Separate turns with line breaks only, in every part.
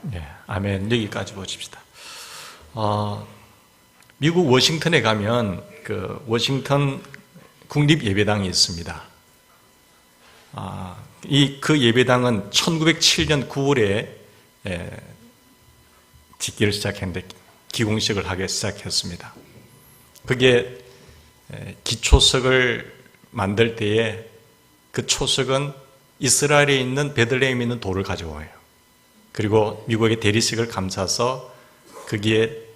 네, 아멘. 여기까지 보십시다. 미국 워싱턴에 가면 그 워싱턴 국립예배당이 있습니다. 그 예배당은 1907년 9월에 짓기를 시작했는데 기공식을 하기 시작했습니다. 그게 기초석을 만들 때에 그 초석은 이스라엘에 있는 베들레헴에 있는 돌을 가져와요. 그리고 미국의 대리석을 감싸서 거기에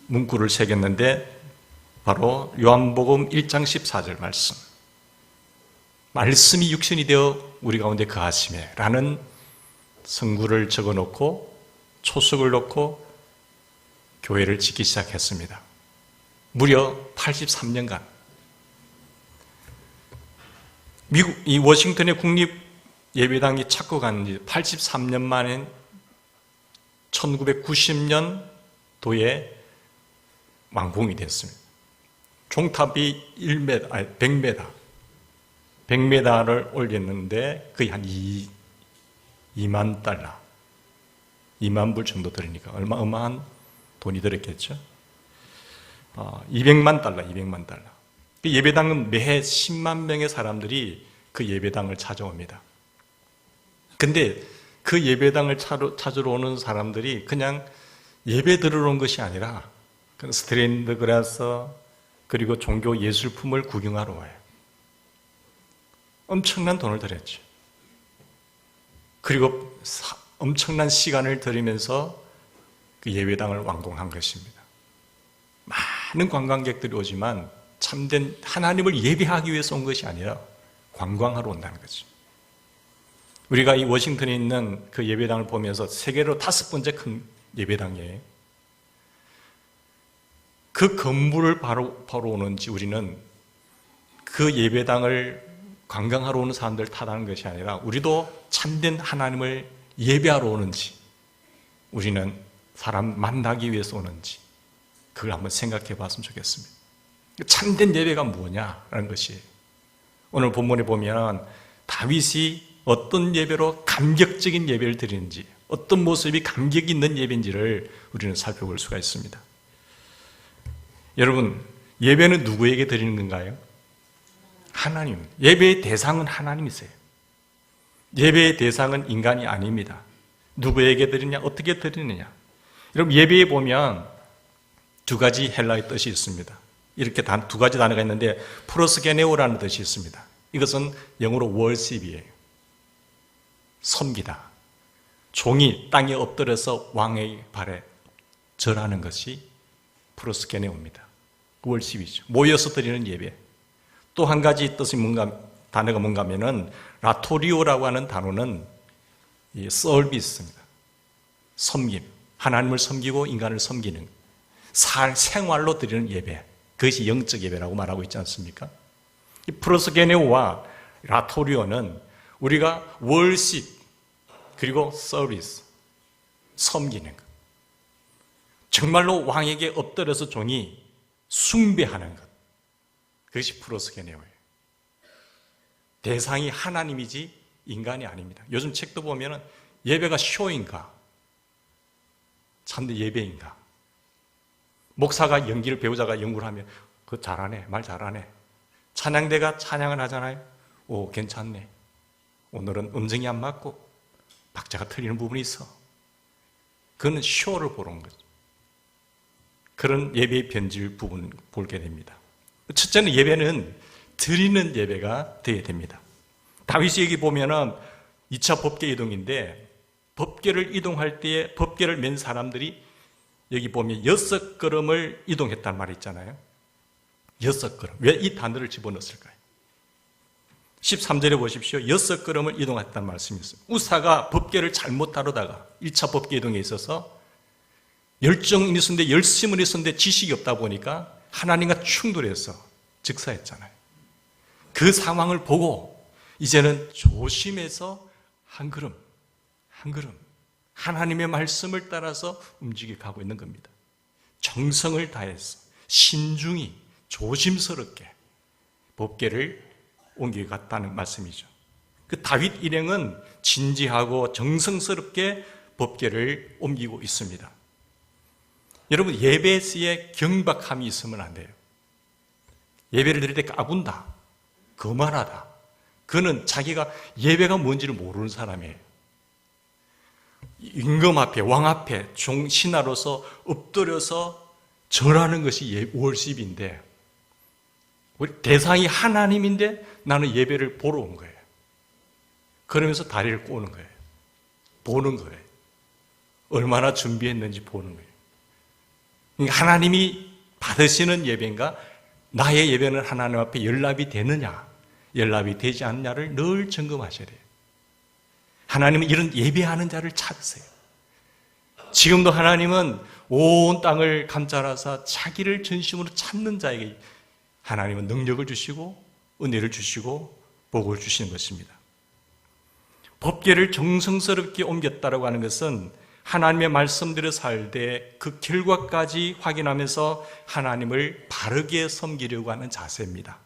문구를 새겼는데 바로 요한복음 1장 14절 말씀. 말씀이 육신이 되어 우리 가운데 거하시매 라는 성구를 적어놓고 초석을 놓고 교회를 짓기 시작했습니다. 무려 83년간. 미국, 이 워싱턴의 국립예배당이 착곡한 지 83년 만에 1990년도에 완공이 됐습니다. 종탑이 100m를 올렸는데 거의 한 2만 달러, 2만 불 정도 들으니까 어마어마한 돈이 들었겠죠. 200만 달러. 그 예배당은 매해 10만 명의 사람들이 그 예배당을 찾아옵니다. 근데 그 예배당을 찾으러 오는 사람들이 그냥 예배 들으러 온 것이 아니라 스테인드 글라스 그리고 종교 예술품을 구경하러 와요. 엄청난 돈을 들였죠. 그리고 엄청난 시간을 들이면서 그 예배당을 완공한 것입니다. 많은 관광객들이 오지만 참된 하나님을 예배하기 위해서 온 것이 아니라 관광하러 온다는 거죠. 우리가 이 워싱턴에 있는 그 예배당을 보면서 세계로 5번째 큰 예배당이에요. 그 건물을 바로 오는지 우리는 그 예배당을 관광하러 오는 사람들 탓하는 것이 아니라 우리도 참된 하나님을 예배하러 오는지 우리는 사람 만나기 위해서 오는지 그걸 한번 생각해 봤으면 좋겠습니다. 참된 예배가 뭐냐라는 것이 오늘 본문에 보면 다윗이 어떤 예배로 감격적인 예배를 드리는지 어떤 모습이 감격 있는 예배인지를 우리는 살펴볼 수가 있습니다. 여러분, 예배는 누구에게 드리는 건가요? 하나님. 예배의 대상은 하나님이세요. 예배의 대상은 인간이 아닙니다. 누구에게 드리냐? 어떻게 드리느냐? 여러분, 예배에 보면 두 가지 헬라의 뜻이 있습니다. 이렇게 두 가지 단어가 있는데 프로스게네오라는 뜻이 있습니다. 이것은 영어로 월십이에요. 섬기다. 종이 땅에 엎드려서 왕의 발에 절하는 것이 프로스게네오입니다. 월십이죠. 모여서 드리는 예배. 또 한 가지 뜻이 단어가 뭔가 하면은 라토리오라고 하는 단어는 서비스입니다. 섬김. 하나님을 섬기고 인간을 섬기는 생활로 드리는 예배. 그것이 영적 예배라고 말하고 있지 않습니까? 이 프로스게네오와 라토리오는 우리가 월십 그리고 서비스, 섬기는 것. 정말로 왕에게 엎드려서 종이 숭배하는 것. 그것이 프로스게네오예요. 대상이 하나님이지 인간이 아닙니다. 요즘 책도 보면 예배가 쇼인가? 참된 예배인가? 목사가 연기를 배우자가 연구를 하면 그거 잘하네, 말 잘하네. 찬양대가 찬양을 하잖아요. 오, 괜찮네. 오늘은 음정이 안 맞고 박자가 틀리는 부분이 있어. 그건 쇼를 보러 온 거죠. 그런 예배의 변질 부분을 보게 됩니다. 첫째는 예배는 드리는 예배가 되어야 됩니다. 다윗이 여기 보면은 2차 법궤 이동인데 법궤를 이동할 때에 법궤를 맨 사람들이 여기 보면 6걸음을 이동했단 말이 있잖아요. 6걸음. 왜 이 단어를 집어넣었을까요? 13절에 보십시오. 6걸음을 이동했다는 말씀이 있어요. 우사가 법궤를 잘못 다루다가 1차 법궤 이동에 있어서 열정이 있었는데 열심은 있었는데 지식이 없다 보니까 하나님과 충돌해서 즉사했잖아요. 그 상황을 보고 이제는 조심해서 한 걸음 하나님의 말씀을 따라서 움직여 가고 있는 겁니다. 정성을 다해서 신중히 조심스럽게 법궤를 옮겨갔다는 말씀이죠. 그 다윗 일행은 진지하고 정성스럽게 법궤를 옮기고 있습니다. 여러분, 예배시에 경박함이 있으면 안 돼요. 예배를 드릴 때 까분다, 거만하다. 그는 자기가 예배가 뭔지를 모르는 사람이에요. 임금 앞에, 왕 앞에 신하로서 엎드려서 절하는 것이 월십인데, 우리 대상이 하나님인데 나는 예배를 보러 온 거예요. 그러면서 다리를 꼬는 거예요. 보는 거예요. 얼마나 준비했는지 보는 거예요. 그러니까 하나님이 받으시는 예배인가, 나의 예배는 하나님 앞에 연락이 되느냐, 연락이 되지 않느냐를 늘 점검하셔야 돼요. 하나님은 이런 예배하는 자를 찾으세요. 지금도 하나님은 온 땅을 감찰하사 자기를 전심으로 찾는 자에게 하나님은 능력을 주시고 은혜를 주시고 복을 주시는 것입니다. 법궤를 정성스럽게 옮겼다라고 하는 것은 하나님의 말씀대로 살되 그 결과까지 확인하면서 하나님을 바르게 섬기려고 하는 자세입니다.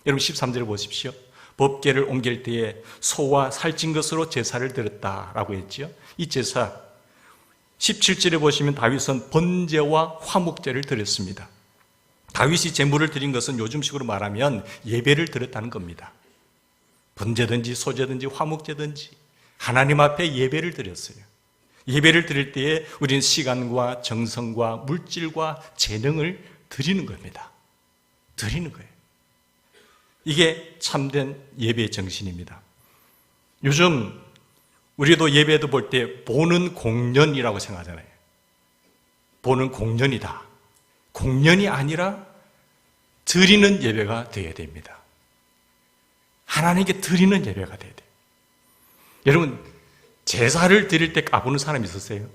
여러분 13절을 보십시오. 법궤를 옮길 때에 소와 살찐 것으로 제사를 드렸다라고 했죠. 이 제사 17절에 보시면 다윗은 번제와 화목제를 드렸습니다. 다윗이 제물을 드린 것은 요즘식으로 말하면 예배를 드렸다는 겁니다. 번제든지 소제든지 화목제든지 하나님 앞에 예배를 드렸어요. 예배를 드릴 때에 우리는 시간과 정성과 물질과 재능을 드리는 겁니다. 드리는 거예요. 이게 참된 예배의 정신입니다. 요즘 우리도 예배도 볼 때 보는 공연이라고 생각하잖아요. 보는 공연이다. 공연이 아니라 드리는 예배가 되어야 됩니다. 하나님께 드리는 예배가 되어야 돼요. 여러분, 제사를 드릴 때 까부는 사람이 있었어요?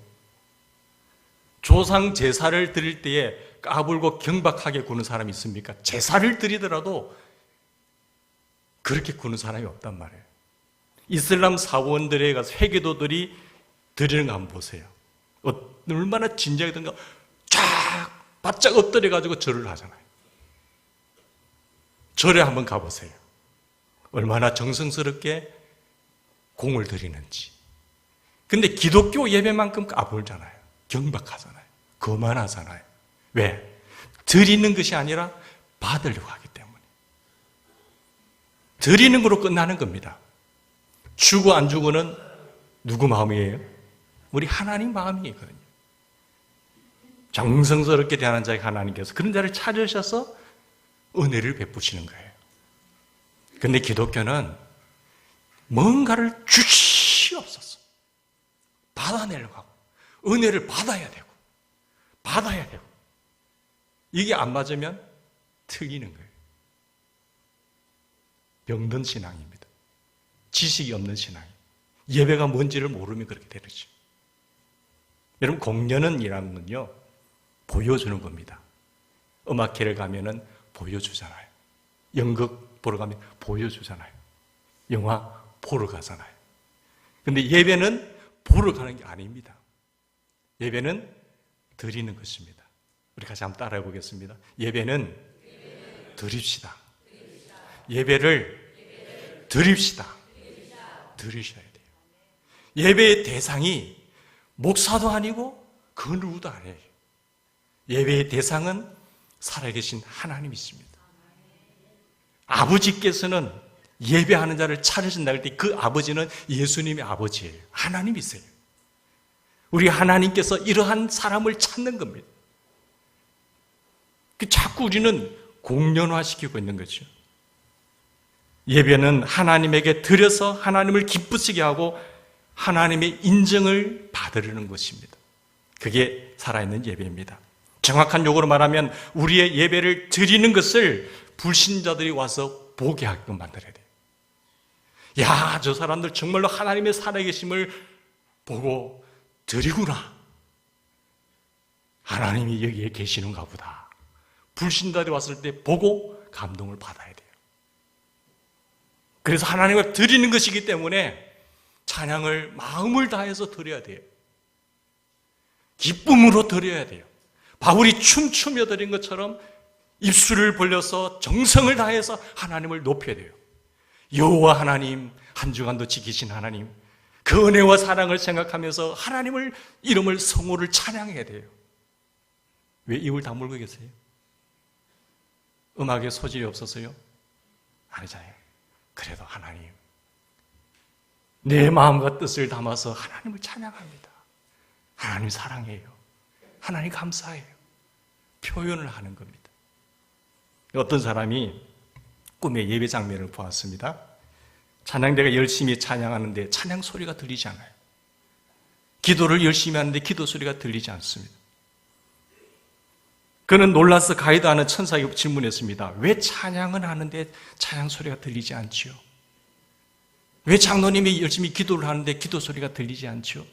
조상 제사를 드릴 때에 까불고 경박하게 구는 사람이 있습니까? 제사를 드리더라도 그렇게 구는 사람이 없단 말이에요. 이슬람 사원들에 가서 회계도들이 드리는 거 한번 보세요. 얼마나 진지하게 쫙 바짝 엎드려가지고 절을 하잖아요. 절에 한번 가보세요. 얼마나 정성스럽게 공을 드리는지. 근데 기독교 예배만큼 까불잖아요. 경박하잖아요. 거만하잖아요. 왜? 드리는 것이 아니라 받으려고 하기 때문에. 드리는 거로 끝나는 겁니다. 주고 안 주고는 누구 마음이에요? 우리 하나님 마음이거든요. 정성스럽게 대하는 자에게 하나님께서 그런 자를 찾으셔서 은혜를 베푸시는 거예요. 근데 기독교는 뭔가를 주시옵소서 받아내려고 하고 은혜를 받아야 되고 이게 안 맞으면 틀리는 거예요. 병든 신앙입니다. 지식이 없는 신앙이에요. 예배가 뭔지를 모르면 그렇게 되죠. 여러분, 공연은 이라는 건요, 보여주는 겁니다. 음악회를 가면은 보여주잖아요. 연극 보러 가면 보여주잖아요. 영화 보러 가잖아요. 근데 예배는 보러 가는 게 아닙니다. 예배는 드리는 것입니다. 우리 같이 한번 따라해 보겠습니다. 예배는 드립시다. 예배를 드립시다. 드리셔야 돼요. 예배의 대상이 목사도 아니고 그 누구도 아니에요. 예배의 대상은 살아계신 하나님이십니다. 아버지께서는 예배하는 자를 찾으신다 할 때 그 아버지는 예수님의 아버지예요. 하나님이세요. 우리 하나님께서 이러한 사람을 찾는 겁니다. 자꾸 우리는 공연화시키고 있는 거죠. 예배는 하나님에게 드려서 하나님을 기쁘시게 하고 하나님의 인정을 받으려는 것입니다. 그게 살아있는 예배입니다. 정확한 용어로 말하면 우리의 예배를 드리는 것을 불신자들이 와서 보게 하게끔 만들어야 돼요. 야, 저 사람들 정말로 하나님의 살아계심을 보고 드리구나. 하나님이 여기에 계시는가 보다. 불신자들이 왔을 때 보고 감동을 받아야 돼요. 그래서 하나님을 드리는 것이기 때문에 찬양을 마음을 다해서 드려야 돼요. 기쁨으로 드려야 돼요. 바울이 춤추며 드린 것처럼 입술을 벌려서 정성을 다해서 하나님을 높여야 돼요. 여호와 하나님, 한 주간도 지키신 하나님, 그 은혜와 사랑을 생각하면서 하나님을 이름을 성호를 찬양해야 돼요. 왜 입을 다물고 계세요? 음악에 소질이 없어서요? 아니잖아요. 그래도 하나님, 내 마음과 뜻을 담아서 하나님을 찬양합니다. 하나님 사랑해요. 하나님 감사해요. 표현을 하는 겁니다. 어떤 사람이 꿈에 예배 장면을 보았습니다. 찬양대가 열심히 찬양하는데 찬양 소리가 들리지 않아요. 기도를 열심히 하는데 기도 소리가 들리지 않습니다. 그는 놀라서 가이드하는 천사에게 질문했습니다. 왜 찬양은 하는데 찬양 소리가 들리지 않지요? 왜 장로님이 열심히 기도를 하는데 기도 소리가 들리지 않지요?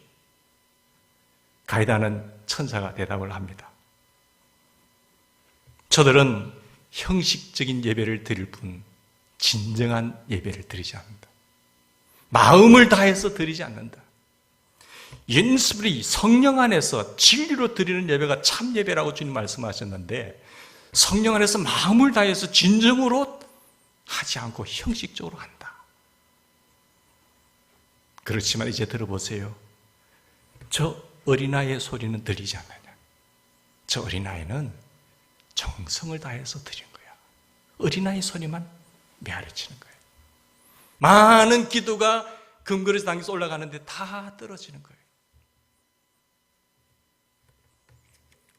가이드하는 천사가 대답을 합니다. 저들은 형식적인 예배를 드릴 뿐 진정한 예배를 드리지 않는다. 마음을 다해서 드리지 않는다. 연습이 성령 안에서 진리로 드리는 예배가 참 예배라고 주님 말씀하셨는데, 성령 안에서 마음을 다해서 진정으로 하지 않고 형식적으로 한다. 그렇지만 이제 들어보세요. 저 어린아이의 소리는 들리지 않느냐? 저 어린아이는 정성을 다해서 드린 거야. 어린아이 소리만 메아리치는 거예요. 많은 기도가 금그릇에 담겨서 올라가는데 다 떨어지는 거예요.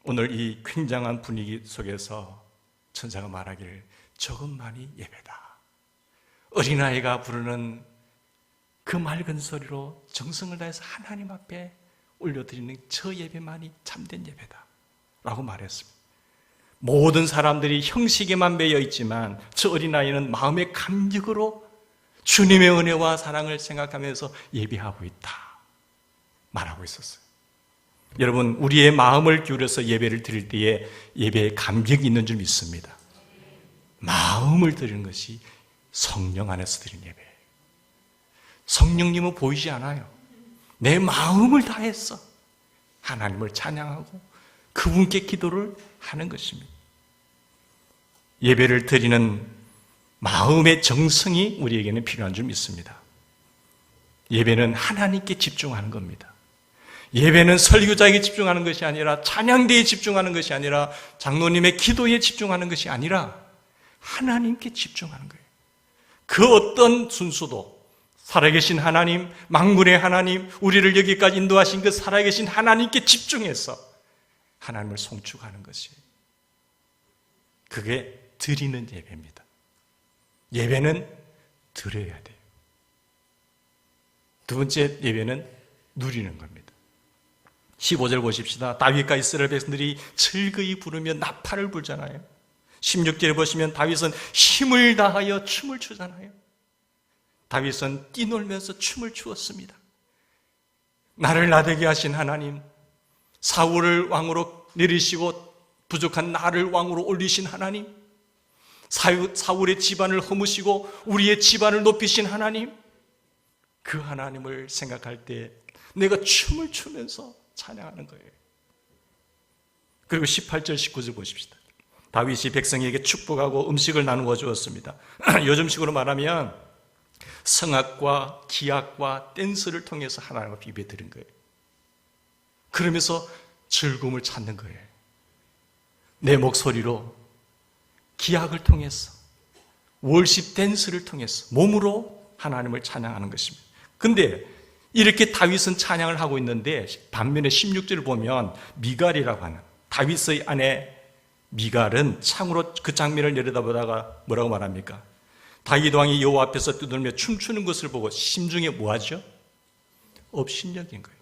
오늘 이 굉장한 분위기 속에서 천사가 말하기를 저것만이 예배다. 어린아이가 부르는 그 맑은 소리로 정성을 다해서 하나님 앞에 올려드리는 저 예배만이 참된 예배다 라고 말했습니다. 모든 사람들이 형식에만 매여 있지만 저 어린아이는 마음의 감격으로 주님의 은혜와 사랑을 생각하면서 예배하고 있다 말하고 있었어요. 여러분, 우리의 마음을 기울여서 예배를 드릴 때에 예배에 감격이 있는 줄 믿습니다. 마음을 드리는 것이 성령 안에서 드린 예배예요. 성령님은 보이지 않아요. 내 마음을 다해서 하나님을 찬양하고 그분께 기도를 하는 것입니다. 예배를 드리는 마음의 정성이 우리에게는 필요한 줄 믿습니다. 예배는 하나님께 집중하는 겁니다. 예배는 설교자에게 집중하는 것이 아니라, 찬양대에 집중하는 것이 아니라, 장로님의 기도에 집중하는 것이 아니라 하나님께 집중하는 거예요. 그 어떤 순수도 살아계신 하나님, 만군의 하나님, 우리를 여기까지 인도하신 그 살아계신 하나님께 집중해서 하나님을 송축하는 것이에요. 그게 드리는 예배입니다. 예배는 드려야 돼요. 두 번째 예배는 누리는 겁니다. 15절 보십시다. 다윗과 이스라엘 백성들이 즐거이 부르며 나팔을 불잖아요. 16절에 보시면 다윗은 힘을 다하여 춤을 추잖아요. 다윗은 뛰놀면서 춤을 추었습니다. 나를 나되게 하신 하나님, 사울을 왕으로 내리시고 부족한 나를 왕으로 올리신 하나님, 사울의 집안을 허무시고 우리의 집안을 높이신 하나님, 그 하나님을 생각할 때 내가 춤을 추면서 찬양하는 거예요. 그리고 18절 19절 보십시다. 다윗이 백성에게 축복하고 음식을 나누어 주었습니다. 요즘식으로 말하면 성악과 기악과 댄스를 통해서 하나님을 비벼 드린 거예요. 그러면서 즐거움을 찾는 거예요. 내 목소리로 기악을 통해서, 월십 댄스를 통해서 몸으로 하나님을 찬양하는 것입니다. 근데 이렇게 다윗은 찬양을 하고 있는데 반면에 16절을 보면 미갈이라고 하는, 다윗의 아내 미갈은 창으로 그 장면을 내려다보다가 뭐라고 말합니까? 다윗 왕이 여호와 앞에서 뛰놀며 춤추는 것을 보고 심중에 뭐하죠? 업신여긴 거예요.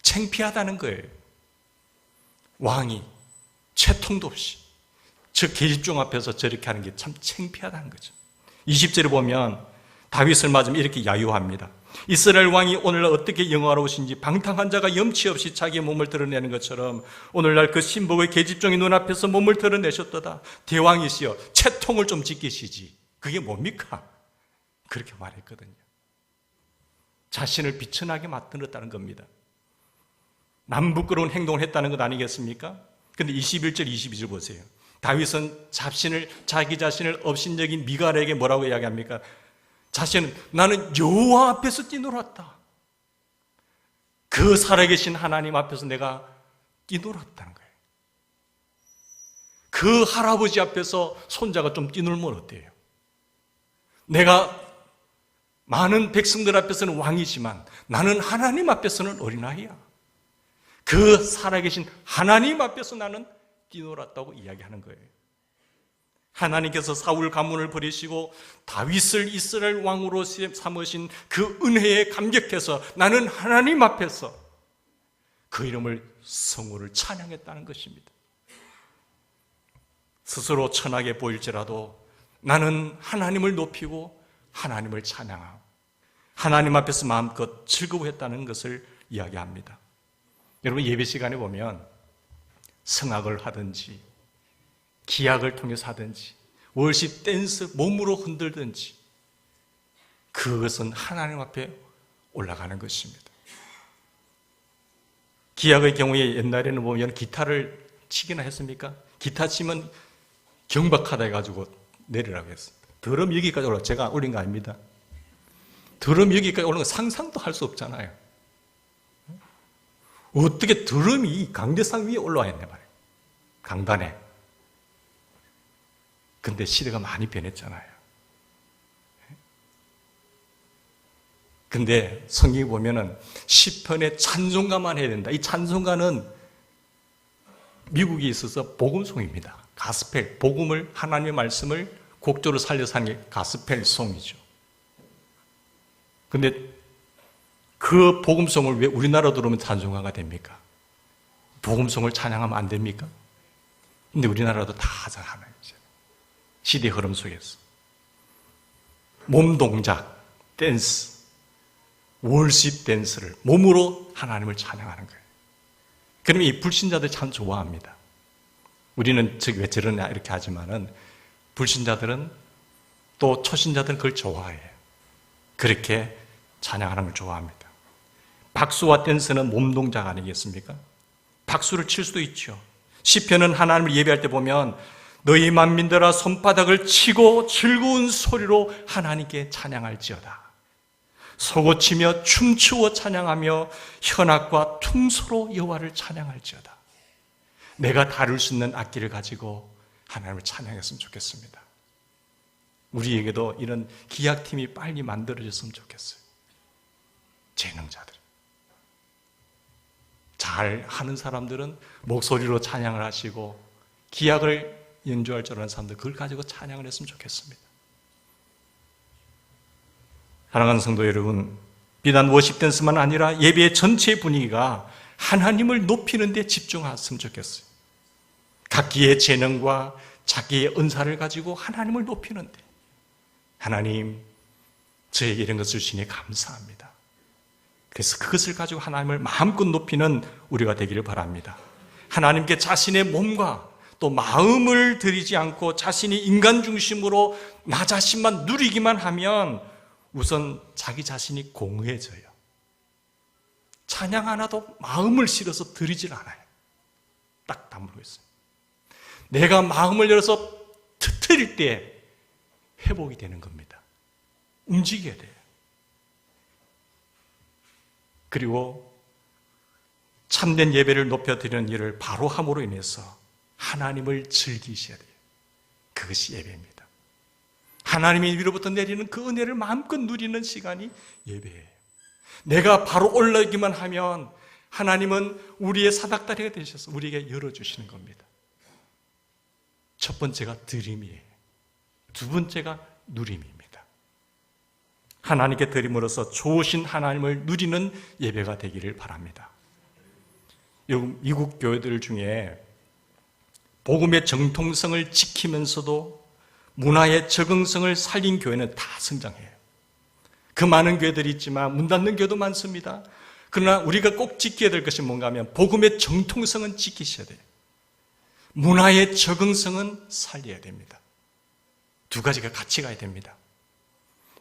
창피하다는 거예요. 왕이 채통도 없이 저 계집종 앞에서 저렇게 하는 게 참 창피하다는 거죠. 20절에 보면 다윗을 맞으면 이렇게 야유합니다. 이스라엘 왕이 오늘날 어떻게 영화로우신지, 방탕한 자가 염치 없이 자기의 몸을 드러내는 것처럼 오늘날 그 신복의 계집종의 눈앞에서 몸을 드러내셨도다. 대왕이시여 채통을 좀 지키시지. 그게 뭡니까? 그렇게 말했거든요. 자신을 비천하게 만들었다는 겁니다. 남부끄러운 행동을 했다는 것 아니겠습니까? 근데 21절 22절 보세요. 다윗은 자기 자신을 업신여긴 미갈에게 뭐라고 이야기합니까? 자신은 나는 여호와 앞에서 뛰놀았다. 그 살아계신 하나님 앞에서 내가 뛰놀았다는 거예요. 그 할아버지 앞에서 손자가 좀 뛰놀면 어때요? 내가 많은 백성들 앞에서는 왕이지만 나는 하나님 앞에서는 어린아이야. 그 살아계신 하나님 앞에서 나는 뛰놀았다고 이야기하는 거예요. 하나님께서 사울 가문을 버리시고 다윗을 이스라엘 왕으로 삼으신 그 은혜에 감격해서 나는 하나님 앞에서 그 이름을 성호를 찬양했다는 것입니다. 스스로 천하게 보일지라도 나는 하나님을 높이고 하나님을 찬양하고 하나님 앞에서 마음껏 즐거워했다는 것을 이야기합니다. 여러분, 예배 시간에 보면 성악을 하든지 기악을 통해서 하든지 월십 댄스 몸으로 흔들든지 그것은 하나님 앞에 올라가는 것입니다. 기악의 경우에 옛날에는 보면 기타를 치기나 했습니까? 기타 치면 경박하다 해가지고 내리라고 했습니다. 드럼 여기까지 올라, 제가 올린 거 아닙니다. 드럼 여기까지 올라온 거 상상도 할 수 없잖아요. 어떻게 드럼이 강대상 위에 올라와 있네 말이에요. 강단에. 근데 시대가 많이 변했잖아요. 근데 성경에 보면은 시편의 찬송가만 해야 된다. 이 찬송가는 미국에 있어서 복음송입니다. 가스펠, 복음을, 하나님의 말씀을 곡조로 살려서 하는 게 가스펠송이죠. 근데 그 복음송을 왜 우리나라 들어오면 찬송가가 됩니까? 복음송을 찬양하면 안 됩니까? 근데 우리나라도 다 하잖아요. 시대 흐름 속에서. 몸 동작, 댄스, 월십 댄스를 몸으로 하나님을 찬양하는 거예요. 그러면 이 불신자들 참 좋아합니다. 우리는 왜 저러냐 이렇게 하지만은 불신자들은 또 초신자들은 그걸 좋아해요. 그렇게 찬양하는 걸 좋아합니다. 박수와 댄스는 몸 동작 아니겠습니까? 박수를 칠 수도 있죠. 시편은 하나님을 예배할 때 보면 너희 만민들아 손바닥을 치고 즐거운 소리로 하나님께 찬양할지어다. 소고치며 춤추어 찬양하며 현악과 퉁소로 여호와를 찬양할지어다. 내가 다룰 수 있는 악기를 가지고 하나님을 찬양했으면 좋겠습니다. 우리에게도 이런 기악팀이 빨리 만들어졌으면 좋겠어요. 재능자들. 잘 하는 사람들은 목소리로 찬양을 하시고 기악을 연주할 줄 아는 사람들 그걸 가지고 찬양을 했으면 좋겠습니다. 사랑하는 성도 여러분, 비단 워십 댄스만 아니라 예배의 전체 분위기가 하나님을 높이는 데 집중했으면 좋겠어요. 각기의 재능과 자기의 은사를 가지고 하나님을 높이는데 하나님, 저에게 이런 것을 주시니 감사합니다. 그래서 그것을 가지고 하나님을 마음껏 높이는 우리가 되기를 바랍니다. 하나님께 자신의 몸과 또 마음을 들이지 않고 자신이 인간 중심으로 나 자신만 누리기만 하면 우선 자기 자신이 공허해져요. 찬양 하나도 마음을 실어서 드리질 않아요. 딱 다물고 있어요. 내가 마음을 열어서 터뜨릴 때 회복이 되는 겁니다. 움직여야 돼요. 그리고 참된 예배를 높여드리는 일을 바로 함으로 인해서 하나님을 즐기셔야 돼요. 그것이 예배입니다. 하나님이 위로부터 내리는 그 은혜를 마음껏 누리는 시간이 예배예요. 내가 바로 올라오기만 하면 하나님은 우리의 사닥다리가 되셔서 우리에게 열어주시는 겁니다. 첫 번째가 드림이에요. 두 번째가 누림입니다. 하나님께 드림으로써 좋으신 하나님을 누리는 예배가 되기를 바랍니다. 미국 교회들 중에 복음의 정통성을 지키면서도 문화의 적응성을 살린 교회는 다 성장해요. 그 많은 교회들이 있지만 문 닫는 교회도 많습니다. 그러나 우리가 꼭 지켜야 될 것이 뭔가 하면 복음의 정통성은 지키셔야 돼요. 문화의 적응성은 살려야 됩니다. 두 가지가 같이 가야 됩니다.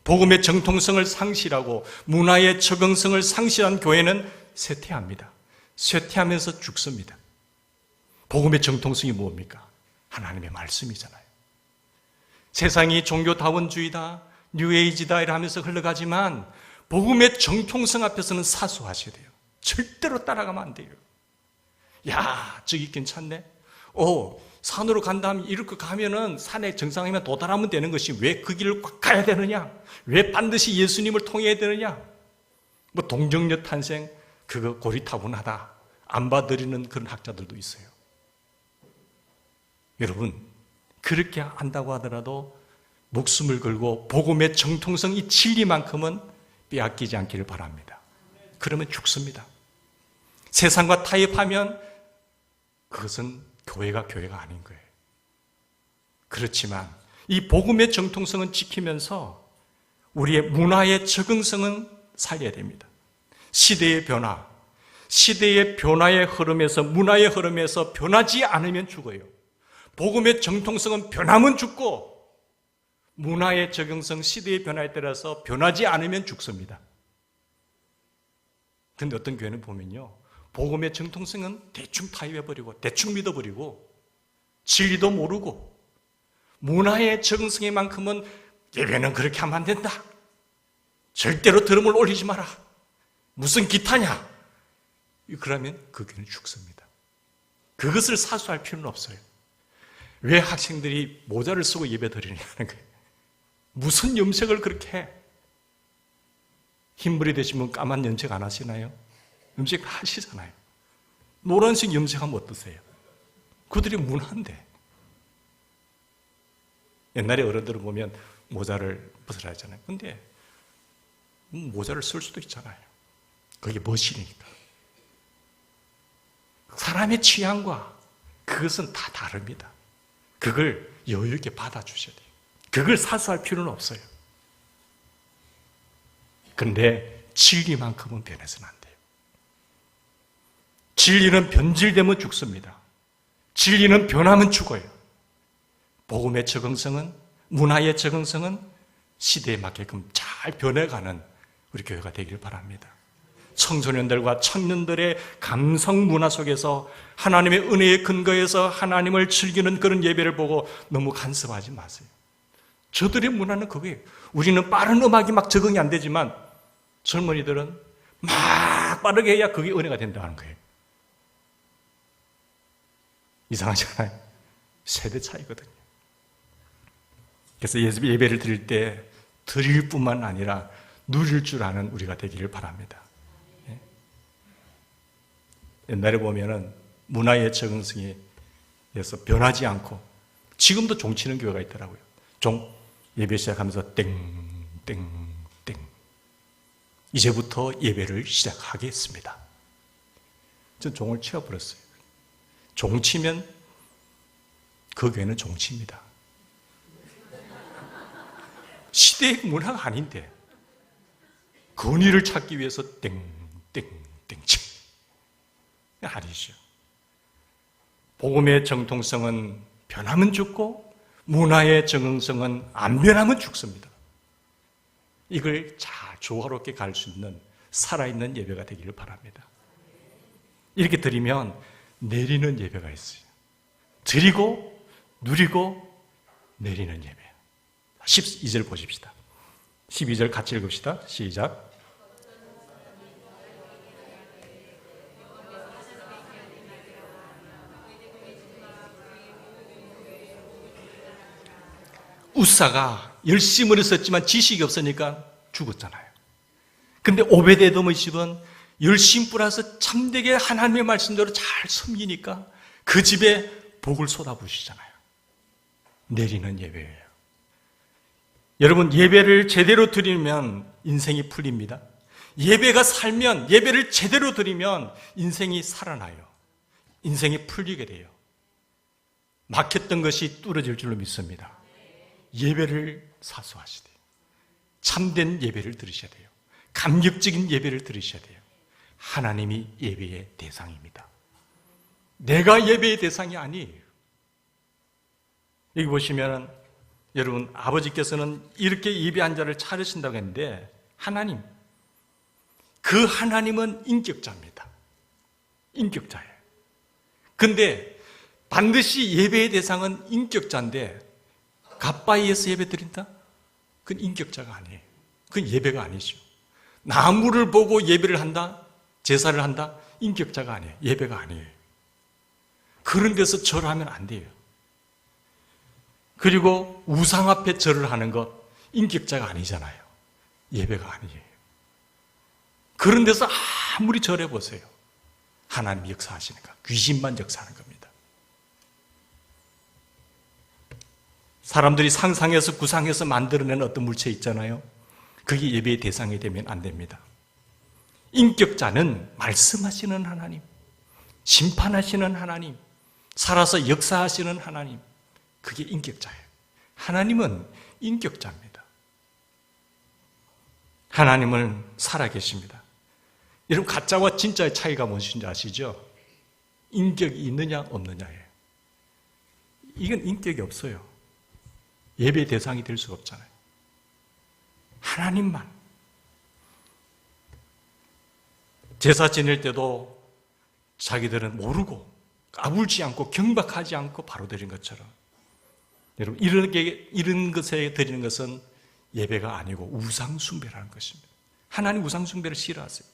복음의 정통성을 상실하고 문화의 적응성을 상실한 교회는 쇠퇴합니다. 쇠퇴하면서 죽습니다. 복음의 정통성이 뭡니까? 하나님의 말씀이잖아요. 세상이 종교다원주의다, 뉴에이지다 이러면서 흘러가지만 복음의 정통성 앞에서는 사수하셔야 돼요. 절대로 따라가면 안 돼요. 야, 저기 괜찮네. 산으로 간다면 이렇게 가면은 산의 정상에만 도달하면 되는 것이 왜 그 길을 꽉 가야 되느냐? 왜 반드시 예수님을 통해야 되느냐? 뭐 동정녀 탄생 그거 고리타분하다. 안 받아들이는 그런 학자들도 있어요. 여러분, 그렇게 안다고 하더라도 목숨을 걸고 복음의 정통성 이 진리만큼은 빼앗기지 않기를 바랍니다. 그러면 죽습니다. 세상과 타협하면 그것은 교회가 아닌 거예요. 그렇지만 이 복음의 정통성은 지키면서 우리의 문화의 적응성은 살려야 됩니다. 시대의 변화의 흐름에서, 문화의 흐름에서 변하지 않으면 죽어요. 복음의 정통성은 변하면 죽고, 문화의 적응성, 시대의 변화에 따라서 변하지 않으면 죽습니다. 그런데 어떤 교회는 보면요, 복음의 정통성은 대충 타협해버리고 대충 믿어버리고 진리도 모르고 문화의 적응성의 만큼은 예배는 그렇게 하면 안 된다. 절대로 드럼을 올리지 마라. 무슨 기타냐? 그러면 그 교회는 죽습니다. 그것을 사수할 필요는 없어요. 왜 학생들이 모자를 쓰고 예배 드리냐는 거예요. 무슨 염색을 그렇게 해? 흰불이 되신 분 까만 염색 안 하시나요? 염색 하시잖아요. 노란색 염색하면 어떠세요? 그들이 문화인데. 옛날에 어른들을 보면 모자를 벗으라 하잖아요. 근데 모자를 쓸 수도 있잖아요. 그게 멋이니까. 사람의 취향과 그것은 다 다릅니다. 그걸 여유 있게 받아주셔야 돼요. 그걸 사수할 필요는 없어요. 그런데 진리만큼은 변해서는 안 돼요. 진리는 변질되면 죽습니다. 진리는 변하면 죽어요. 복음의 적응성은, 문화의 적응성은 시대에 맞게끔 잘 변해가는 우리 교회가 되길 바랍니다. 청소년들과 청년들의 감성 문화 속에서 하나님의 은혜에 근거해서 하나님을 즐기는 그런 예배를 보고 너무 간섭하지 마세요. 저들의 문화는 그거예요. 우리는 빠른 음악이 막 적응이 안 되지만 젊은이들은 막 빠르게 해야 그게 은혜가 된다는 거예요. 이상하잖아요. 세대 차이거든요. 그래서 예배를 드릴 때 드릴 뿐만 아니라 누릴 줄 아는 우리가 되기를 바랍니다. 옛날에 보면은 문화의 적응성에 의해서 변하지 않고 지금도 종치는 교회가 있더라고요. 예배 시작하면서 땡땡땡 이제부터 예배를 시작하겠습니다. 전 종을 치워버렸어요. 종치면 그 교회는 종치입니다. 시대의 문화가 아닌데 근위를 찾기 위해서 땡땡땡 아니죠. 복음의 정통성은 변하면 죽고 문화의 적응성은 안 변하면 죽습니다. 이걸 잘 조화롭게 갈 수 있는 살아있는 예배가 되기를 바랍니다. 이렇게 드리면 내리는 예배가 있어요. 드리고 누리고 내리는 예배. 12절 보십시다. 12절 같이 읽읍시다. 시작. 우사가 열심을 했었지만 지식이 없으니까 죽었잖아요. 근데 오베데돔의 집은 열심 뿌려서 참되게 하나님의 말씀대로 잘 섬기니까 그 집에 복을 쏟아부으시잖아요. 내리는 예배예요. 여러분, 예배를 제대로 드리면 인생이 풀립니다. 예배가 살면, 예배를 제대로 드리면 인생이 살아나요. 인생이 풀리게 돼요. 막혔던 것이 뚫어질 줄로 믿습니다. 예배를 사수하시되 참된 예배를 들으셔야 돼요. 감격적인 예배를 들으셔야 돼요. 하나님이 예배의 대상입니다. 내가 예배의 대상이 아니에요. 여기 보시면 여러분, 아버지께서는 이렇게 예배 한 자를 차르신다고 했는데 하나님, 그 하나님은 인격자입니다. 인격자예요. 근데 반드시 예배의 대상은 인격자인데 갓바위에서 예배 드린다? 그건 인격자가 아니에요. 그건 예배가 아니죠. 나무를 보고 예배를 한다? 제사를 한다? 인격자가 아니에요. 예배가 아니에요. 그런 데서 절하면 안 돼요. 그리고 우상 앞에 절을 하는 것, 인격자가 아니잖아요. 예배가 아니에요. 그런 데서 아무리 절해보세요. 하나님이 역사하시니까 귀신만 역사하는 겁니다. 사람들이 상상해서 구상해서 만들어낸 어떤 물체 있잖아요. 그게 예배의 대상이 되면 안 됩니다. 인격자는 말씀하시는 하나님, 심판하시는 하나님, 살아서 역사하시는 하나님, 그게 인격자예요. 하나님은 인격자입니다. 하나님은 살아계십니다. 여러분, 가짜와 진짜의 차이가 무엇인지 아시죠? 인격이 있느냐 없느냐예요. 이건 인격이 없어요. 예배 대상이 될 수가 없잖아요. 하나님만. 제사 지낼 때도 자기들은 모르고 까불지 않고 경박하지 않고 바로 드린 것처럼, 여러분, 이런 것에 드리는 것은 예배가 아니고 우상숭배라는 것입니다. 하나님 우상숭배를 싫어하세요.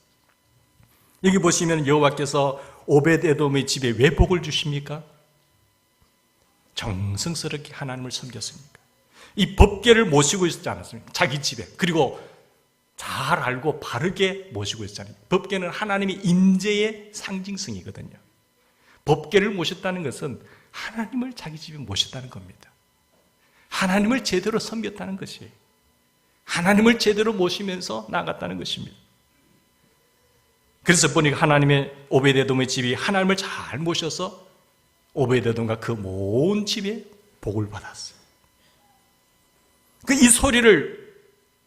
여기 보시면 여호와께서 오벳에돔의 집에 왜 복을 주십니까? 정성스럽게 하나님을 섬겼습니까? 이 법궤를 모시고 있지 않았습니까? 자기 집에. 그리고 잘 알고 바르게 모시고 있잖아요. 법궤는 하나님의 임재의 상징성이거든요. 법궤를 모셨다는 것은 하나님을 자기 집에 모셨다는 겁니다. 하나님을 제대로 섬겼다는 것이에요. 하나님을 제대로 모시면서 나갔다는 것입니다. 그래서 보니까 하나님의 오벳에돔의 집이 하나님을 잘 모셔서 오벳에돔과 그 온 집에 복을 받았어요. 이 소리를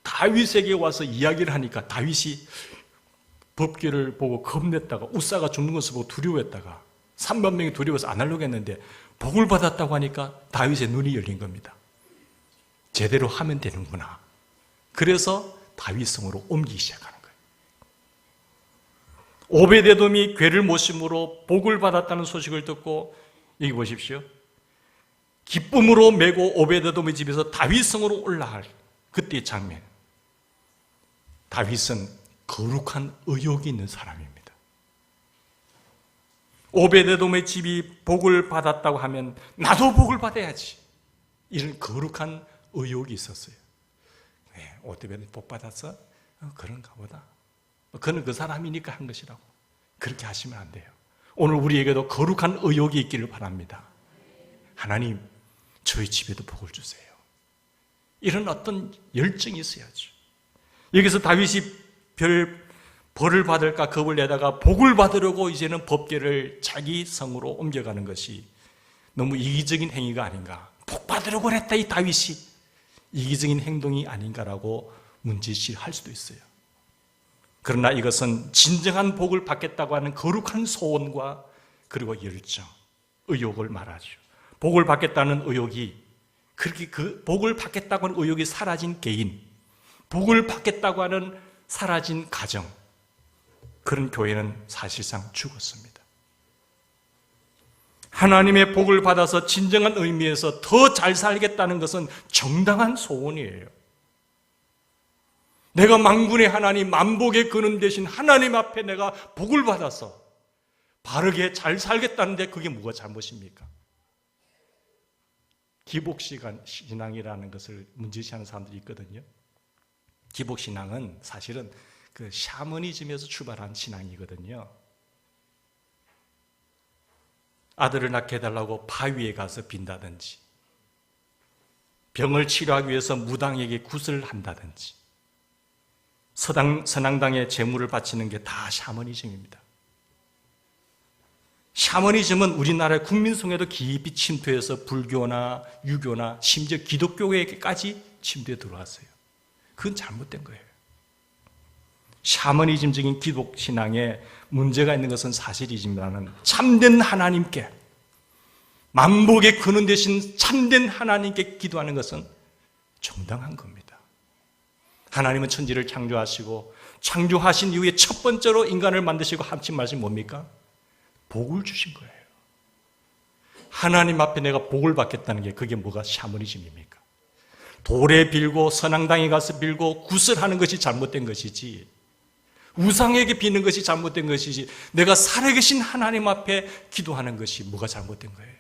다윗에게 와서 이야기를 하니까 다윗이 법궤를 보고 겁냈다가 웃사가 죽는 것을 보고 두려워했다가 3만 명이 두려워서 안 하려고 했는데 복을 받았다고 하니까 다윗의 눈이 열린 겁니다. 제대로 하면 되는구나. 그래서 다윗성으로 옮기기 시작하는 거예요. 오벳에돔이 궤를 모심으로 복을 받았다는 소식을 듣고 여기 보십시오. 기쁨으로 메고 오벳에돔의 집에서 다윗성으로 올라갈 그때의 장면. 다윗은 거룩한 의욕이 있는 사람입니다. 오벳에돔의 집이 복을 받았다고 하면 나도 복을 받아야지. 이런 거룩한 의욕이 있었어요. 네, 오벳에돔이 복 받았어? 그런가 보다. 그는 그 사람이니까 한 것이라고. 그렇게 하시면 안 돼요. 오늘 우리에게도 거룩한 의욕이 있기를 바랍니다. 하나님, 저희 집에도 복을 주세요. 이런 어떤 열정이 있어야죠. 여기서 다윗이 벌을 받을까 겁을 내다가 복을 받으려고 이제는 법궤를 자기 성으로 옮겨가는 것이 너무 이기적인 행위가 아닌가. 복 받으려고 했다 이 다윗이. 이기적인 행동이 아닌가라고 문제시할 수도 있어요. 그러나 이것은 진정한 복을 받겠다고 하는 거룩한 소원과 그리고 열정, 의욕을 말하죠. 복을 받겠다는 의욕이, 그렇게 그 복을 받겠다고 하는 의욕이 사라진 개인, 복을 받겠다고 하는 사라진 가정, 그런 교회는 사실상 죽었습니다. 하나님의 복을 받아서 진정한 의미에서 더 잘 살겠다는 것은 정당한 소원이에요. 내가 만군의 하나님, 만복의 근원 되신 하나님 앞에 내가 복을 받아서 바르게 잘 살겠다는데 그게 뭐가 잘못입니까? 기복신앙이라는 것을 문제시하는 사람들이 있거든요. 기복신앙은 사실은 그 샤머니즘에서 출발한 신앙이거든요. 아들을 낳게 해달라고 바위에 가서 빈다든지, 병을 치료하기 위해서 무당에게 굿을 한다든지, 선앙당에 제물을 바치는 게 다 샤머니즘입니다. 샤머니즘은 우리나라의 국민성에도 깊이 침투해서 불교나 유교나 심지어 기독교에게까지 침투해 들어왔어요. 그건 잘못된 거예요. 샤머니즘적인 기독신앙에 문제가 있는 것은 사실이지만 참된 하나님께, 만복의 근원 되신 참된 하나님께 기도하는 것은 정당한 겁니다. 하나님은 천지를 창조하시고 창조하신 이후에 첫 번째로 인간을 만드시고 하신 말씀이 뭡니까? 복을 주신 거예요. 하나님 앞에 내가 복을 받겠다는 게 그게 뭐가 샤머니즘입니까? 돌에 빌고 선앙당에 가서 빌고 굿을 하는 것이 잘못된 것이지, 우상에게 비는 것이 잘못된 것이지 내가 살아계신 하나님 앞에 기도하는 것이 뭐가 잘못된 거예요?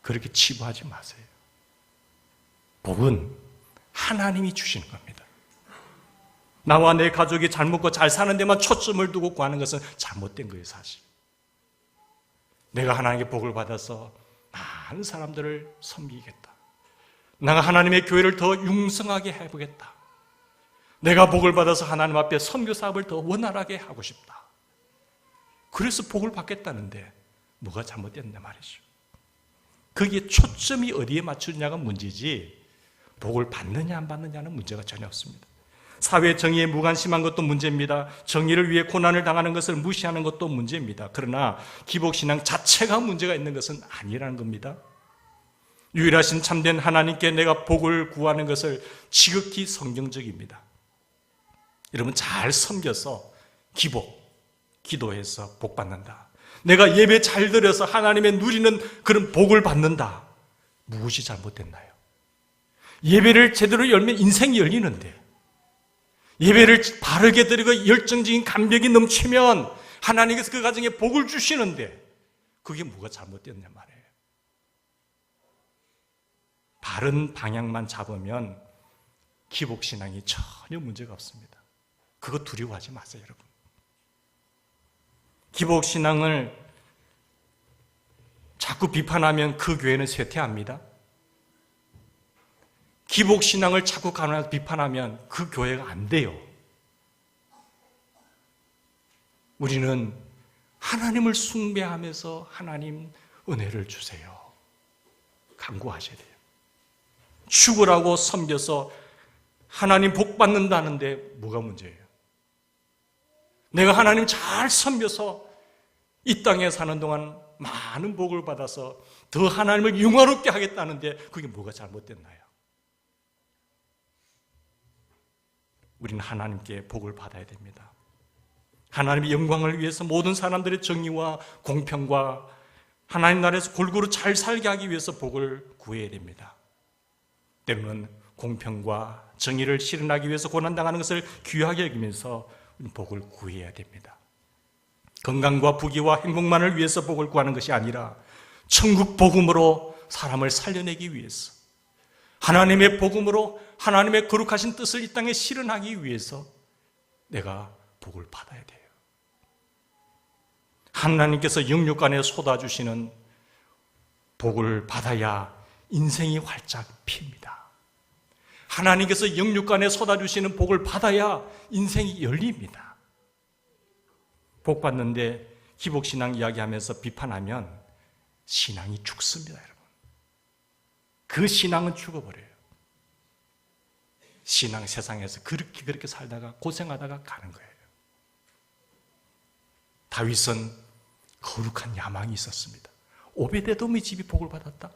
그렇게 치부하지 마세요. 복은 하나님이 주시는 겁니다. 나와 내 가족이 잘 먹고 잘 사는 데만 초점을 두고 구하는 것은 잘못된 거예요, 사실. 내가 하나님께 복을 받아서 많은 사람들을 섬기겠다. 내가 하나님의 교회를 더 융성하게 해보겠다. 내가 복을 받아서 하나님 앞에 선교 사업을 더 원활하게 하고 싶다. 그래서 복을 받겠다는데 뭐가 잘못됐냐 말이죠. 거기에 초점이 어디에 맞추느냐가 문제지 복을 받느냐 안 받느냐는 문제가 전혀 없습니다. 사회 정의에 무관심한 것도 문제입니다. 정의를 위해 고난을 당하는 것을 무시하는 것도 문제입니다. 그러나 기복신앙 자체가 문제가 있는 것은 아니라는 겁니다. 유일하신 참된 하나님께 내가 복을 구하는 것을 지극히 성경적입니다. 여러분 잘 섬겨서 기도해서 복 받는다. 내가 예배 잘 드려서 하나님의 누리는 그런 복을 받는다. 무엇이 잘못됐나요? 예배를 제대로 열면 인생이 열리는데 예배를 바르게 드리고 열정적인 감격이 넘치면 하나님께서 그 가정에 복을 주시는데 그게 뭐가 잘못됐냐 말이에요. 바른 방향만 잡으면 기복신앙이 전혀 문제가 없습니다. 그거 두려워하지 마세요, 여러분. 기복신앙을 자꾸 비판하면 그 교회는 쇠퇴합니다. 기복신앙을 자꾸 비판하면 그 교회가 안 돼요. 우리는 하나님을 숭배하면서 하나님 은혜를 주세요. 간구하셔야 돼요. 죽으라고 섬겨서 하나님 복 받는다는데 뭐가 문제예요? 내가 하나님 잘 섬겨서 이 땅에 사는 동안 많은 복을 받아서 더 하나님을 영화롭게 하겠다는데 그게 뭐가 잘못됐나요? 우리는 하나님께 복을 받아야 됩니다. 하나님의 영광을 위해서 모든 사람들의 정의와 공평과 하나님 나라에서 골고루 잘 살게 하기 위해서 복을 구해야 됩니다. 때로는 공평과 정의를 실현하기 위해서 고난당하는 것을 귀하게 여기면서 복을 구해야 됩니다. 건강과 부귀와 행복만을 위해서 복을 구하는 것이 아니라 천국 복음으로 사람을 살려내기 위해서 하나님의 복음으로 하나님의 거룩하신 뜻을 이 땅에 실현하기 위해서 내가 복을 받아야 돼요. 하나님께서 영육 안에 쏟아주시는 복을 받아야 인생이 활짝 핍니다. 하나님께서 영육 안에 쏟아주시는 복을 받아야 인생이 열립니다. 복 받는데 기복신앙 이야기하면서 비판하면 신앙이 죽습니다, 여러분. 그 신앙은 죽어버려요. 신앙 세상에서 그렇게 살다가 고생하다가 가는 거예요. 다윗은 거룩한 야망이 있었습니다. 오베데돔의 집이 복을 받았다.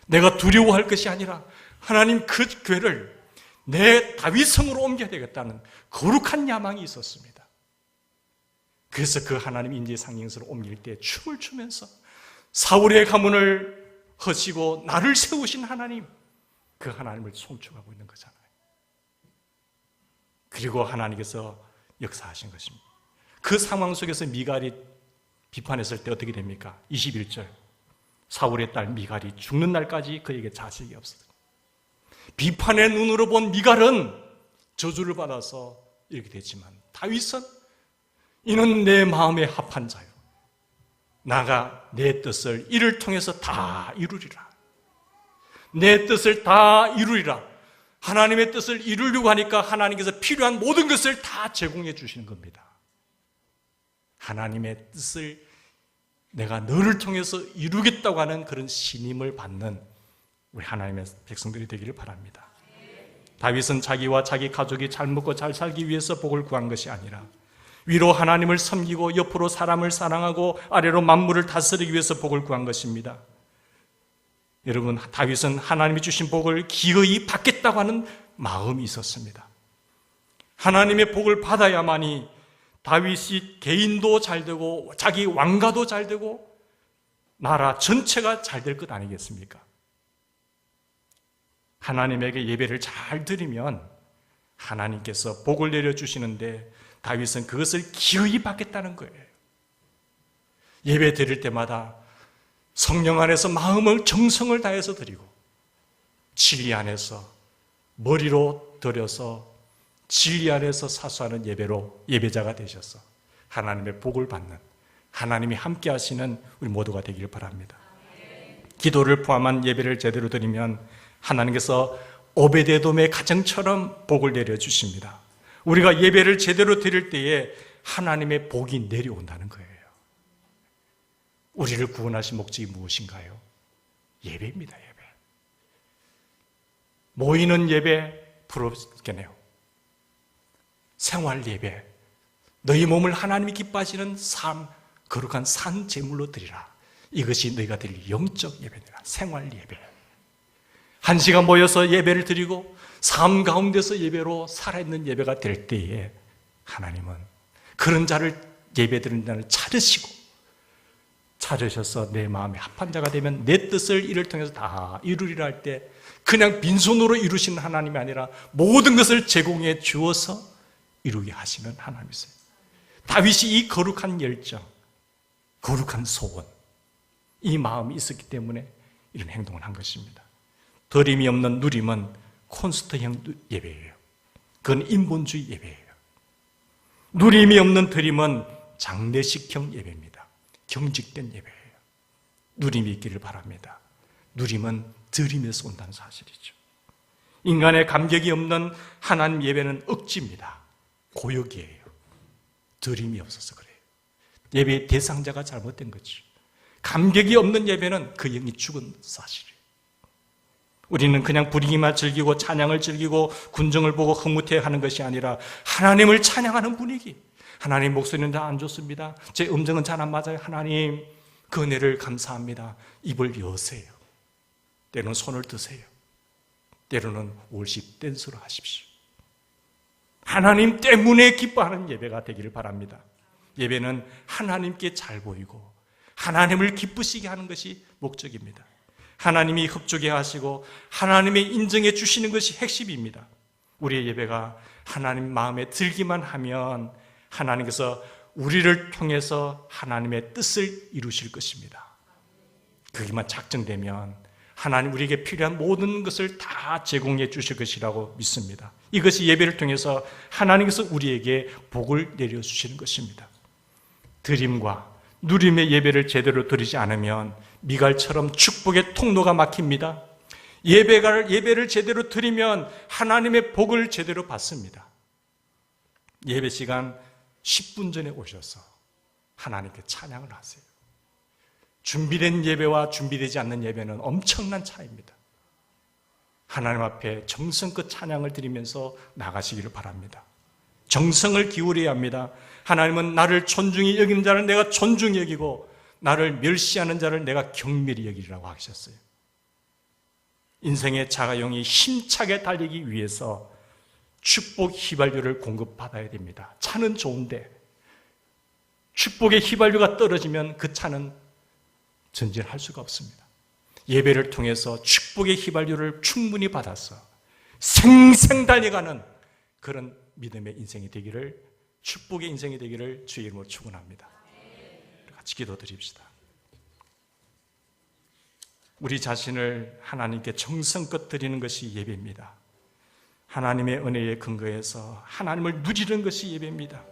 내가 두려워할 것이 아니라 하나님 그 궤를 내 다윗성으로 옮겨야 되겠다는 거룩한 야망이 있었습니다. 그래서 그 하나님 인지의 상징으로 옮길 때 춤을 추면서 사울의 가문을 허시고 나를 세우신 하나님, 그 하나님을 송축하고 있는 거잖아요. 그리고 하나님께서 역사하신 것입니다. 그 상황 속에서 미갈이 비판했을 때 어떻게 됩니까? 21절 사울의 딸 미갈이 죽는 날까지 그에게 자식이 없었다. 비판의 눈으로 본 미갈은 저주를 받아서 이렇게 됐지만 다윗은 이는 내 마음에 합한 자요 나가 내 뜻을 이를 통해서 다 이루리라. 내 뜻을 다 이루리라. 하나님의 뜻을 이루려고 하니까 하나님께서 필요한 모든 것을 다 제공해 주시는 겁니다. 하나님의 뜻을 내가 너를 통해서 이루겠다고 하는 그런 신임을 받는 우리 하나님의 백성들이 되기를 바랍니다. 다윗은 자기와 자기 가족이 잘 먹고 잘 살기 위해서 복을 구한 것이 아니라 위로 하나님을 섬기고 옆으로 사람을 사랑하고 아래로 만물을 다스리기 위해서 복을 구한 것입니다. 여러분, 다윗은 하나님이 주신 복을 기어이 받겠다고 하는 마음이 있었습니다. 하나님의 복을 받아야만이 다윗이 개인도 잘 되고 자기 왕가도 잘 되고 나라 전체가 잘 될 것 아니겠습니까? 하나님에게 예배를 잘 드리면 하나님께서 복을 내려주시는데 다윗은 그것을 기어이 받겠다는 거예요. 예배 드릴 때마다 성령 안에서 마음을 정성을 다해서 드리고 진리 안에서 머리로 드려서 진리 안에서 사수하는 예배로 예배자가 되셔서 하나님의 복을 받는, 하나님이 함께 하시는 우리 모두가 되기를 바랍니다. 기도를 포함한 예배를 제대로 드리면 하나님께서 오베데돔의 가정처럼 복을 내려주십니다. 우리가 예배를 제대로 드릴 때에 하나님의 복이 내려온다는 거예요. 우리를 구원하신 목적이 무엇인가요? 예배입니다. 예배. 모이는 예배 부럽겠네요. 생활 예배, 너희 몸을 하나님이 기뻐하시는 삶, 거룩한 산 제물로 드리라. 이것이 너희가 드릴 영적 예배니라. 생활 예배. 한 시간 모여서 예배를 드리고 삶 가운데서 예배로 살아있는 예배가 될 때에 하나님은 그런 자를 예배 드리는 자를 찾으셔서 내 마음에 합한 자가 되면 내 뜻을 이를 통해서 다 이루리라 할 때 그냥 빈손으로 이루시는 하나님이 아니라 모든 것을 제공해 주어서 이루게 하시는 하나님이세요. 다윗이 이 거룩한 열정, 거룩한 소원, 이 마음이 있었기 때문에 이런 행동을 한 것입니다. 드림이 없는 누림은 콘스트형 예배예요. 그건 인본주의 예배예요. 누림이 없는 드림은 장례식형 예배입니다. 경직된 예배예요. 누림이 있기를 바랍니다. 누림은 드림에서 온다는 사실이죠. 인간의 감격이 없는 하나님 예배는 억지입니다. 고역이에요. 드림이 없어서 그래요. 예배의 대상자가 잘못된 거죠. 감격이 없는 예배는 그 영이 죽은 사실이에요. 우리는 그냥 분위기만 즐기고 찬양을 즐기고 군정을 보고 흐뭇해 하는 것이 아니라 하나님을 찬양하는 분위기. 하나님 목소리는 다 안 좋습니다. 제 음정은 잘 안 맞아요. 하나님 그 은혜를 감사합니다. 입을 여세요. 때로는 손을 드세요. 때로는 월십 댄스로 하십시오. 하나님 때문에 기뻐하는 예배가 되기를 바랍니다. 예배는 하나님께 잘 보이고 하나님을 기쁘시게 하는 것이 목적입니다. 하나님이 흡족해 하시고 하나님의 인정해 주시는 것이 핵심입니다. 우리의 예배가 하나님 마음에 들기만 하면 하나님께서 우리를 통해서 하나님의 뜻을 이루실 것입니다. 그게만 작정되면 하나님 우리에게 필요한 모든 것을 다 제공해 주실 것이라고 믿습니다. 이것이 예배를 통해서 하나님께서 우리에게 복을 내려주시는 것입니다. 드림과 누림의 예배를 제대로 드리지 않으면 미갈처럼 축복의 통로가 막힙니다. 예배를 제대로 드리면 하나님의 복을 제대로 받습니다. 예배 시간 10분 전에 오셔서 하나님께 찬양을 하세요. 준비된 예배와 준비되지 않는 예배는 엄청난 차이입니다. 하나님 앞에 정성껏 찬양을 드리면서 나가시기를 바랍니다. 정성을 기울여야 합니다. 하나님은 나를 존중히 여기는 자를 내가 존중히 여기고 나를 멸시하는 자를 내가 경멸히 여기리라고 하셨어요. 인생의 자가용이 힘차게 달리기 위해서 축복 휘발유를 공급받아야 됩니다. 차는 좋은데 축복의 휘발유가 떨어지면 그 차는 전진할 수가 없습니다. 예배를 통해서 축복의 휘발유를 충분히 받아서 생생 달려가는 그런 믿음의 인생이 되기를, 축복의 인생이 되기를 주의 이름으로 축원합니다. 같이 기도드립시다. 우리 자신을 하나님께 정성껏 드리는 것이 예배입니다. 하나님의 은혜에 근거해서 하나님을 누리는 것이 예배입니다.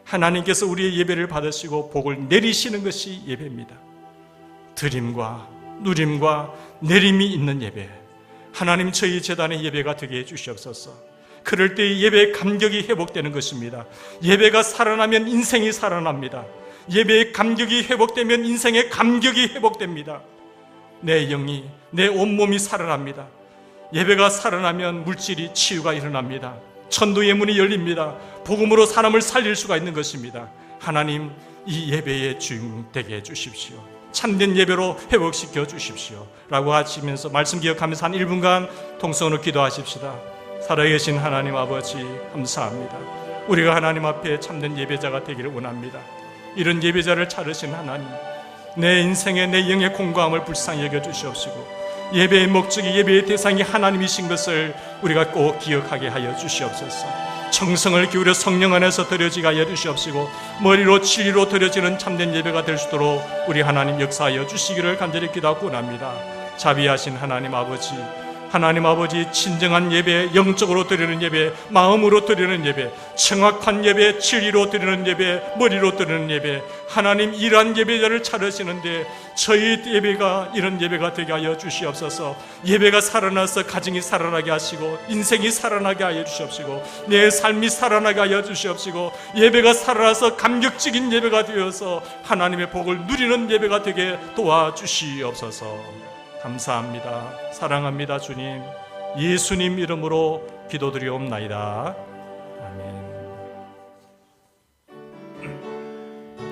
하나님께서 우리의 예배를 받으시고 복을 내리시는 것이 예배입니다. 드림과 누림과 내림이 있는 예배, 하나님 저희 제단의 예배가 되게 해주시옵소서. 그럴 때 예배의 감격이 회복되는 것입니다. 예배가 살아나면 인생이 살아납니다. 예배의 감격이 회복되면 인생의 감격이 회복됩니다. 내 영이, 내 온몸이 살아납니다. 예배가 살아나면 물질이 치유가 일어납니다. 천도의 문이 열립니다. 복음으로 사람을 살릴 수가 있는 것입니다. 하나님, 이 예배의 주인공 되게 해주십시오. 참된 예배로 회복시켜 주십시오 라고 하시면서 말씀 기억하면서 한 1분간 통성으로 기도하십시다. 살아계신 하나님 아버지, 감사합니다. 우리가 하나님 앞에 참된 예배자가 되기를 원합니다. 이런 예배자를 찾으신 하나님, 내 인생에 내 영의 공고함을 불쌍히 여겨 주시옵시고 예배의 목적이, 예배의 대상이 하나님이신 것을 우리가 꼭 기억하게 하여 주시옵소서. 정성을 기울여 성령 안에서 드려지게 하여 주시옵시고, 머리로 진리로 드려지는 참된 예배가 될 수 있도록 우리 하나님 역사하여 주시기를 간절히 기도하고 원합니다. 자비하신 하나님 아버지, 하나님 아버지, 진정한 예배, 영적으로 드리는 예배, 마음으로 드리는 예배, 정확한 예배, 진리로 드리는 예배, 머리로 드리는 예배, 하나님 이러한 예배자를 차르시는데 저희 예배가 이런 예배가 되게 하여 주시옵소서. 예배가 살아나서 가정이 살아나게 하시고, 인생이 살아나게 하여 주시옵시고, 내 삶이 살아나게 하여 주시옵시고, 예배가 살아나서 감격적인 예배가 되어서 하나님의 복을 누리는 예배가 되게 도와주시옵소서. 감사합니다. 사랑합니다. 주님, 예수님 이름으로 기도드리옵나이다.